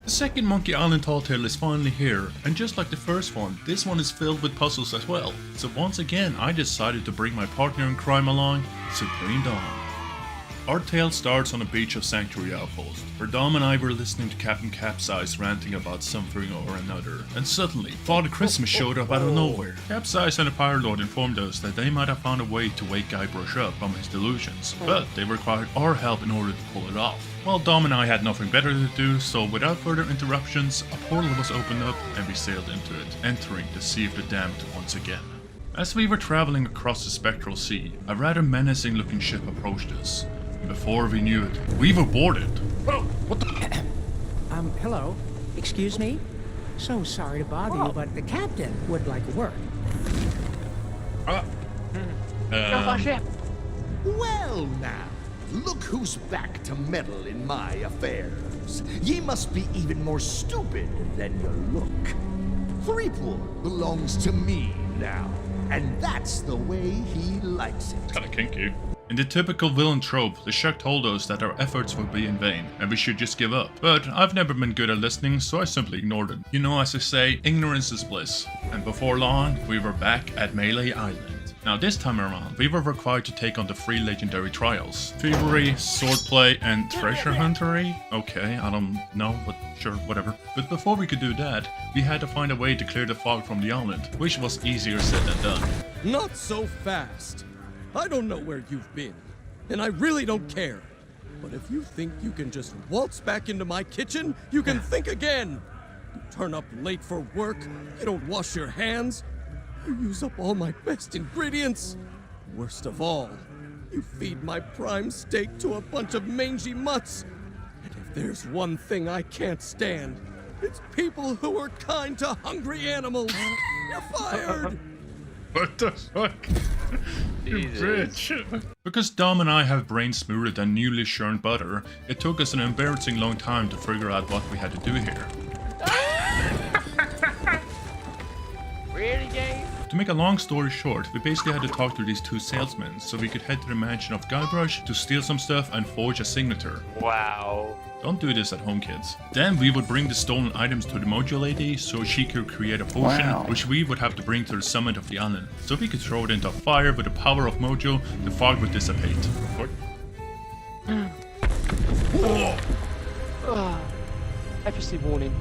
The second Monkey Island Tall Tale is finally here, and just like the first one, this one is filled with puzzles as well. So once again, I decided to bring my partner in crime along, Supreme Dom. Our tale starts on a beach of Sanctuary Outpost, where Dom and I were listening to Captain Capsize ranting about something or another, and suddenly, Father Christmas showed up out of nowhere. Capsize and the Pirate Lord informed us that they might have found a way to wake Guybrush up from his delusions, but they required our help in order to pull it off. Well, Dom and I had nothing better to do, so without further interruptions, a portal was opened up and we sailed into it, entering the Sea of the Damned once again. As we were traveling across the spectral sea, a rather menacing looking ship approached us. Before we knew it, we were boarded. Whoa, what the? Hello. Excuse me? So sorry to bother you, but the captain would like a word. Well now, look who's back to meddle in my affairs. Ye must be even more stupid than you look. Threepwood belongs to me now, and that's the way he likes it. Kinda kinky. In the typical villain trope, the Shuck told us that our efforts would be in vain, and we should just give up. But I've never been good at listening, so I simply ignored it. You know, as I say, ignorance is bliss. And before long, we were back at Melee Island. Now this time around, we were required to take on the 3 legendary trials. Thievery, Swordplay, and Treasure Huntery? Okay, I don't know, but sure, whatever. But before we could do that, we had to find a way to clear the fog from the island, which was easier said than done. Not so fast. I don't know where you've been, and I really don't care. But if you think you can just waltz back into my kitchen, you can think again. You turn up late for work, you don't wash your hands, you use up all my best ingredients. Worst of all, you feed my prime steak to a bunch of mangy mutts. And if there's one thing I can't stand, it's people who are kind to hungry animals. You're fired! What the fuck? You bitch. Because Dom and I have brains smoother than newly churned butter, it took us an embarrassing long time to figure out what we had to do here. Really, game? To make a long story short, we basically had to talk to these 2 salesmen so we could head to the mansion of Guybrush to steal some stuff and forge a signature. Wow. Don't do this at home, kids. Then we would bring the stolen items to the Mojo Lady so she could create a potion, which we would have to bring to the summit of the island. So we could throw it into a fire with the power of Mojo, the fog would dissipate. What? FSC warning.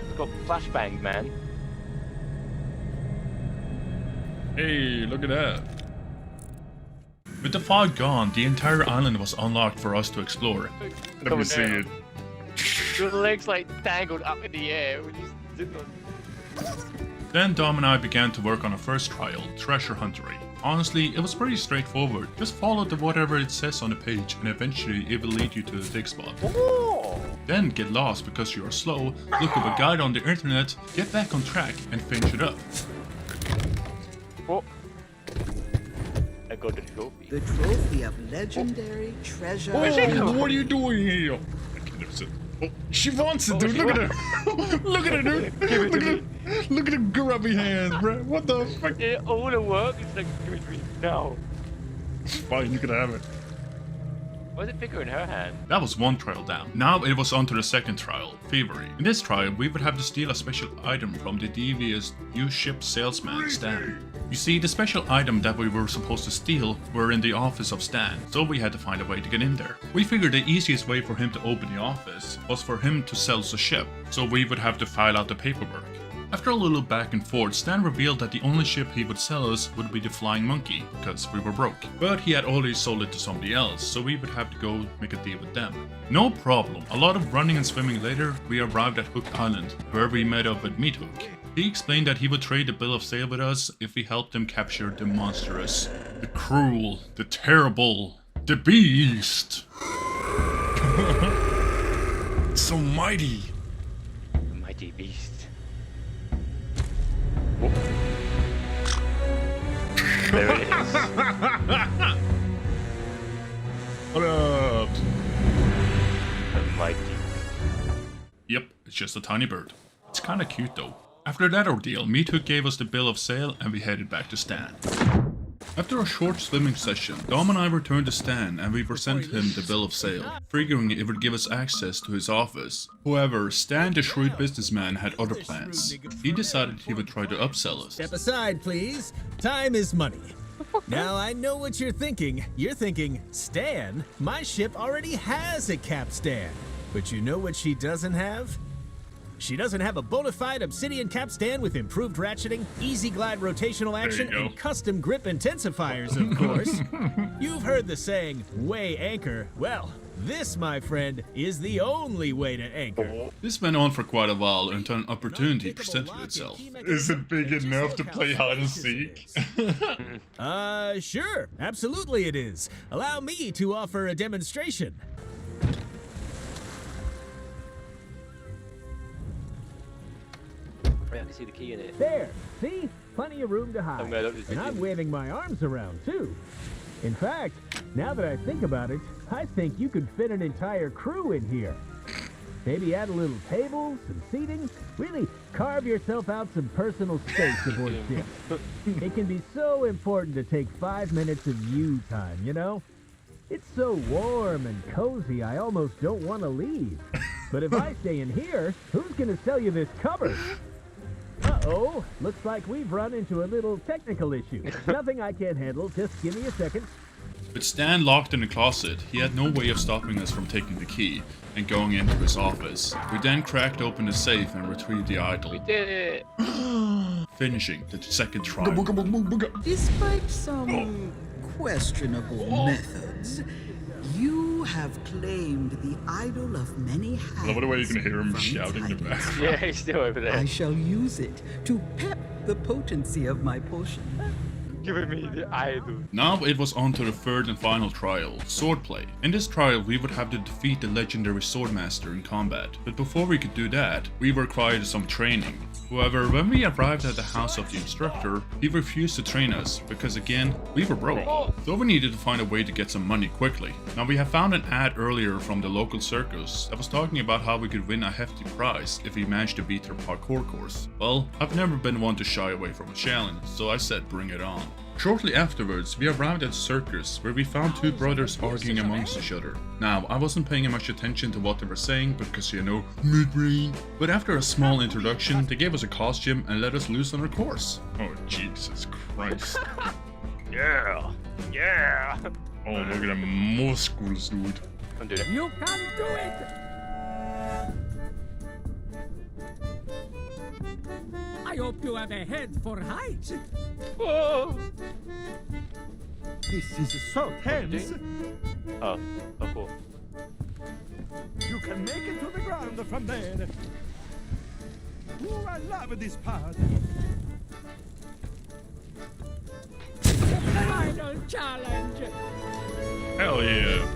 It's got flashbang, man. Hey, look at that. With the fog gone, the entire island was unlocked for us to explore. Let me see it. Your legs like dangled up in the air when you did not. Then Dom and I began to work on our first trial, Treasure Huntery. Honestly, it was pretty straightforward. Just follow whatever it says on the page and eventually it will lead you to the dig spot. Oh. Then get lost because you are slow, look up a guide on the internet, get back on track and finish it up. Oh. I got the trophy. The trophy of legendary treasure. Oh, what are you doing here? Oh, she wants it, dude. Look at her. Look at her, dude. Look at her grubby hands, bro. What the fuck? Yeah, all the work is like, give it to me now. Fine, you can have it. Why is it bigger in her hand? That was one trial down. Now it was on to the second trial, Thievery. In this trial, we would have to steal a special item from the devious used ship salesman, Stan. You see, the special item that we were supposed to steal were in the office of Stan, so we had to find a way to get in there. We figured the easiest way for him to open the office was for him to sell us a ship, so we would have to file out the paperwork. After a little back and forth, Stan revealed that the only ship he would sell us would be the Flying Monkey, because we were broke. But he had already sold it to somebody else, so we would have to go make a deal with them. No problem. A lot of running and swimming later, we arrived at Hook Island, where we met up with Meat Hook. He explained that he would trade the bill of sale with us if we helped him capture the monstrous, the cruel, the terrible, the beast. So mighty. The mighty beast. Oh. There it is. What up? The mighty. Yep, it's just a tiny bird. It's kinda cute though. After that ordeal, Meat Hook gave us the bill of sale and we headed back to Stan. After a short swimming session, Dom and I returned to Stan and we presented him the bill of sale, figuring it would give us access to his office. However, Stan, the shrewd businessman, had other plans. He decided he would try to upsell us. Step aside, please. Time is money. Now, I know what you're thinking. You're thinking, Stan, my ship already has a capstan. But you know what she doesn't have? She doesn't have a bona fide obsidian capstan with improved ratcheting, easy glide rotational action, and custom grip intensifiers, of course. You've heard the saying, weigh anchor. Well, this, my friend, is the only way to anchor. This went on for quite a while until an opportunity presented itself. Is it big enough to play hide and seek? Sure. Absolutely it is. Allow me to offer a demonstration. I can see the key in it. There, see? Plenty of room to hide. Oh, man, that was And I'm ridiculous. waving my arms around, too. In fact, now that I think about it, I think you could fit an entire crew in here. Maybe add a little table, some seating, really carve yourself out some personal space aboard ship. It can be so important to take 5 minutes of you time, you know? It's so warm and cozy, I almost don't want to leave. But if I stay in here, who's gonna sell you this cupboard? Uh-oh, looks like we've run into a little technical issue. Nothing I can't handle, just give me a second. With Stan locked in the closet, he had no way of stopping us from taking the key and going into his office. We then cracked open the safe and retrieved the idol, Did it! finishing the second trial. Despite some questionable methods, you have claimed the idol of many hands. Love the way you can hear him from its shouting in the hiding back. Yeah, he's still over there. I shall use it to pep the potency of my potion. Giving me the idol. Now it was on to the third and final trial, Swordplay. In this trial we would have to defeat the legendary Swordmaster in combat, but before we could do that, we required some training. However, when we arrived at the house of the instructor, he refused to train us, because again, we were broke. So we needed to find a way to get some money quickly. Now we have found an ad earlier from the local circus that was talking about how we could win a hefty prize if we managed to beat their parkour course. Well, I've never been one to shy away from a challenge, so I said bring it on. Shortly afterwards, we arrived at the circus, where we found two brothers arguing amongst each other. Now, I wasn't paying much attention to what they were saying, because you know, mid-brain. But after a small introduction, they gave us a costume and let us loose on our course. Oh, Jesus Christ. Yeah! Yeah! Oh, look at them muscles, dude. Don't do that. You can do it! I hope you have a head for heights. Whoa! This is so tense. Oh, cool. You can make it to the ground from there. Ooh, I love this part. Final challenge. Hell yeah.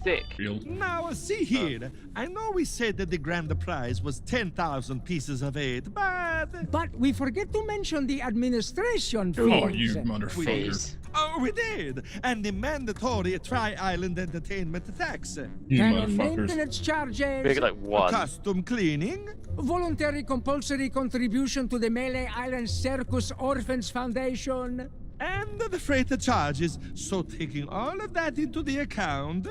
Sick. Real. Now, see here. I know we said that the grand prize was 10,000 pieces of 8, but... But we forget to mention the administration fees. Oh, you motherfucker. Please. Oh, we did! And the mandatory Tri-Island Entertainment tax. You Tenant motherfuckers. maintenance charges. Make it like one. Custom cleaning. Voluntary compulsory contribution to the Melee Island Circus Orphans Foundation. And the freight charges. So taking all of that into the account...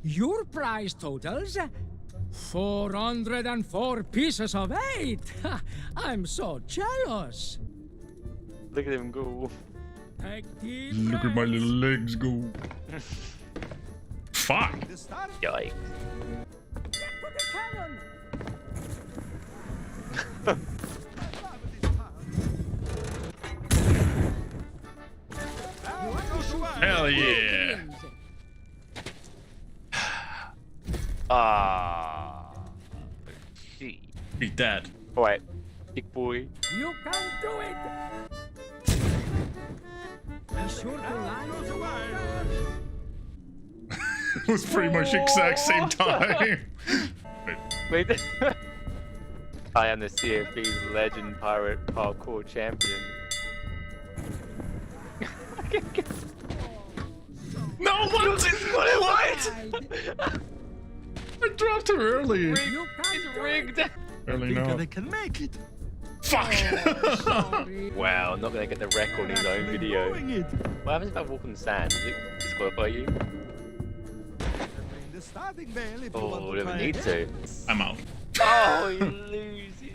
Your prize totals 404 pieces of 8. I'm so jealous. Look at him go. Take deep Look at my breaths. little legs go. Fuck. The start... Yikes. Get to the cannon. Hell yeah. Ah. See. Beat that. Alright. Big boy. You can do it. Be sure to line It was pretty much the exact same time. Wait. I am the Sea of Thieves legend pirate parkour champion. No, what? What? I dropped her early. You can It's do rigged. it. Early I think no. they can make it. Fuck! Wow, not gonna get the wreck on his own video. What happens if I walk on the sand? Does it disqualify you? The starting bell if you Oh, want we to don't try need again. to. I'm out. Oh, you lose it.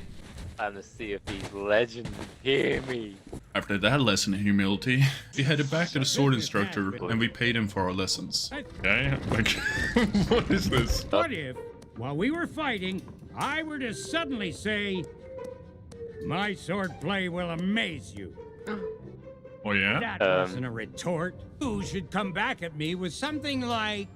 I'm the Sea of Thieves legend. Hear me. After that lesson in humility, we headed back to the sword instructor and we paid him for our lessons. Okay, like, what is this? What if, while we were fighting, I were to suddenly say, "My swordplay will amaze you"? Oh yeah? That wasn't a retort. You should come back at me with something like,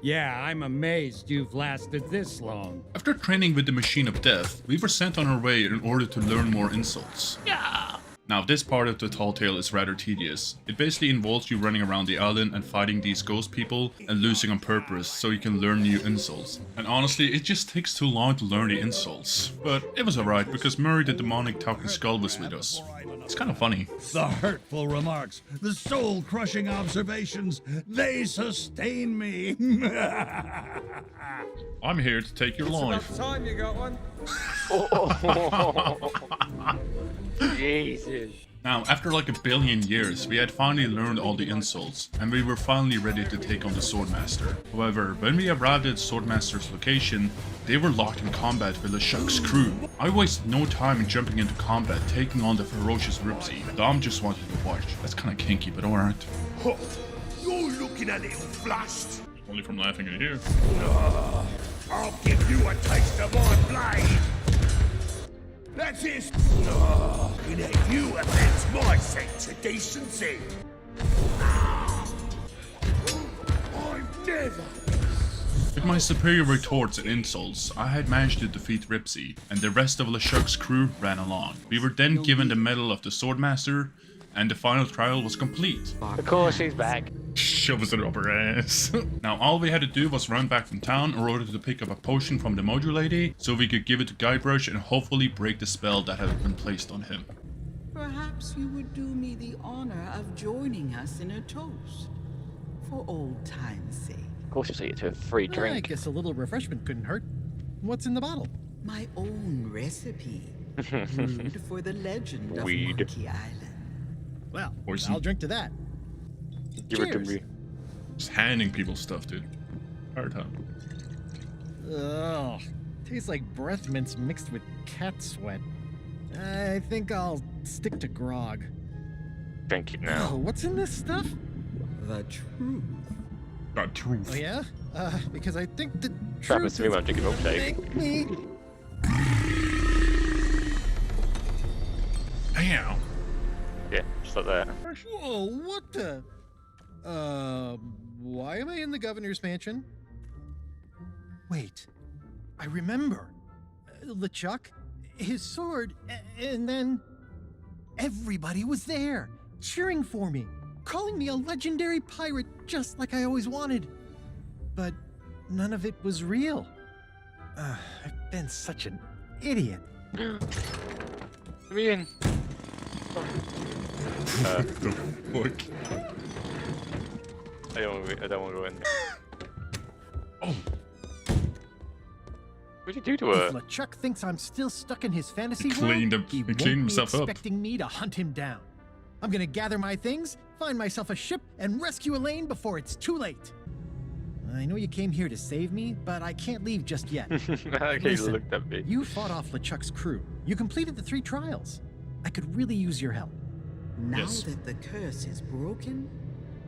"Yeah, I'm amazed you've lasted this long." After training with the Machine of Death, we were sent on our way in order to learn more insults. Yeah. Now this part of the tall tale is rather tedious. It basically involves you running around the island and fighting these ghost people and losing on purpose so you can learn new insults. And honestly, it just takes too long to learn the insults. But it was alright because Murray the demonic talking skull was with us. It's kind of funny. The hurtful remarks, the soul-crushing observations, they sustain me. I'm here to take your life. Time you got one. Jesus. Now, after like a billion years, we had finally learned all the insults, and we were finally ready to take on the Swordmaster. However, when we arrived at Swordmaster's location, they were locked in combat with LiQWYD's crew. I wasted no time in jumping into combat, taking on the ferocious Ripsy. Dom just wanted to watch. That's kinda kinky, but alright. You're looking a little flushed. Only from laughing at you. I'll give you a taste of my blade. That's it. Looking at you offends my sense of decency. I've never. With my superior retorts and insults, I had managed to defeat Ripsy, and the rest of LiQWYD's crew ran along. We were then given the medal of the Swordmaster, and the final trial was complete. Of course she's back. Shoves it up her ass. Now all we had to do was run back from town in order to pick up a potion from the Mojo Lady, so we could give it to Guybrush and hopefully break the spell that had been placed on him. Perhaps you would do me the honor of joining us in a toast, for old time's sake. Of course you'll get to a free I drink. guess a little refreshment couldn't hurt. What's in the bottle? My own recipe, brewed for the legend of Weed. Monkey Island. Well, Poison. I'll drink to that. Give it to Cheers. me. Just handing people stuff, dude. Hard time. Ugh, tastes like breath mints mixed with cat sweat. I think I'll stick to grog. Drink it Oh, now. what's in this stuff? The truth. Got truth. Oh yeah? Because I think the That truth happens to me when I'm drinking milkshake. make me... Damn. Yeah, just like that. Whoa, what the... why am I in the governor's mansion? Wait, I remember. LiQWYD, his sword, and then... Everybody was there, cheering for me, calling me a legendary pirate just like I always wanted. But none of it was real. I've been such an idiot. Let me in. The fuck? I don't want to go in. Oh. What'd you do to If her? LiQWYD thinks I'm still stuck in his fantasy He cleaned world, up- he he won't cleaned be himself up. expecting me to hunt him down. I'm gonna gather my things, find myself a ship, and rescue Elaine before it's too late. I know you came here to save me, but I can't leave just yet. Okay, you Listen, looked at me. you fought off LiQWYD's crew. You completed the 3 trials. I could really use your help. Now Yes. that the curse is broken,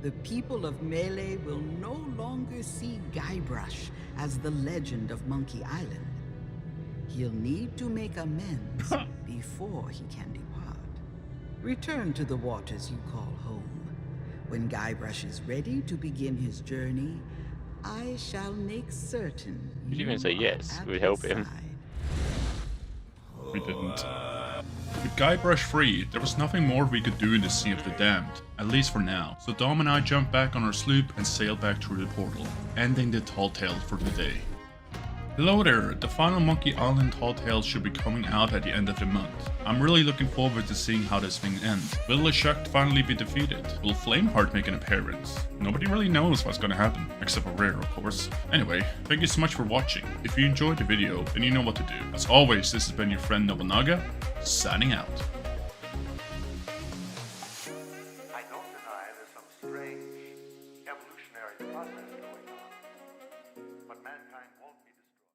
the people of Melee will no longer see Guybrush as the legend of Monkey Island. He'll need to make amends before he can depart. Return to the waters you call home. When Guybrush is ready to begin his journey, I shall make certain Did you even say are yes? at It would help his him. side. We didn't. With Guybrush free, there was nothing more we could do in the Sea of the Damned, at least for now. So Dom and I jumped back on our sloop and sailed back through the portal, ending the tall tale for the day. Hello there, the final Monkey Island Tall Tales should be coming out at the end of the month. I'm really looking forward to seeing how this thing ends. Will LeChuck finally be defeated? Will Flameheart make an appearance? Nobody really knows what's gonna happen, except for Rare of course. Anyway, thank you so much for watching. If you enjoyed the video, then you know what to do. As always, this has been your friend Nobelnaga, signing out. I don't deny there's some strange evolutionary process going on, but mankind won't be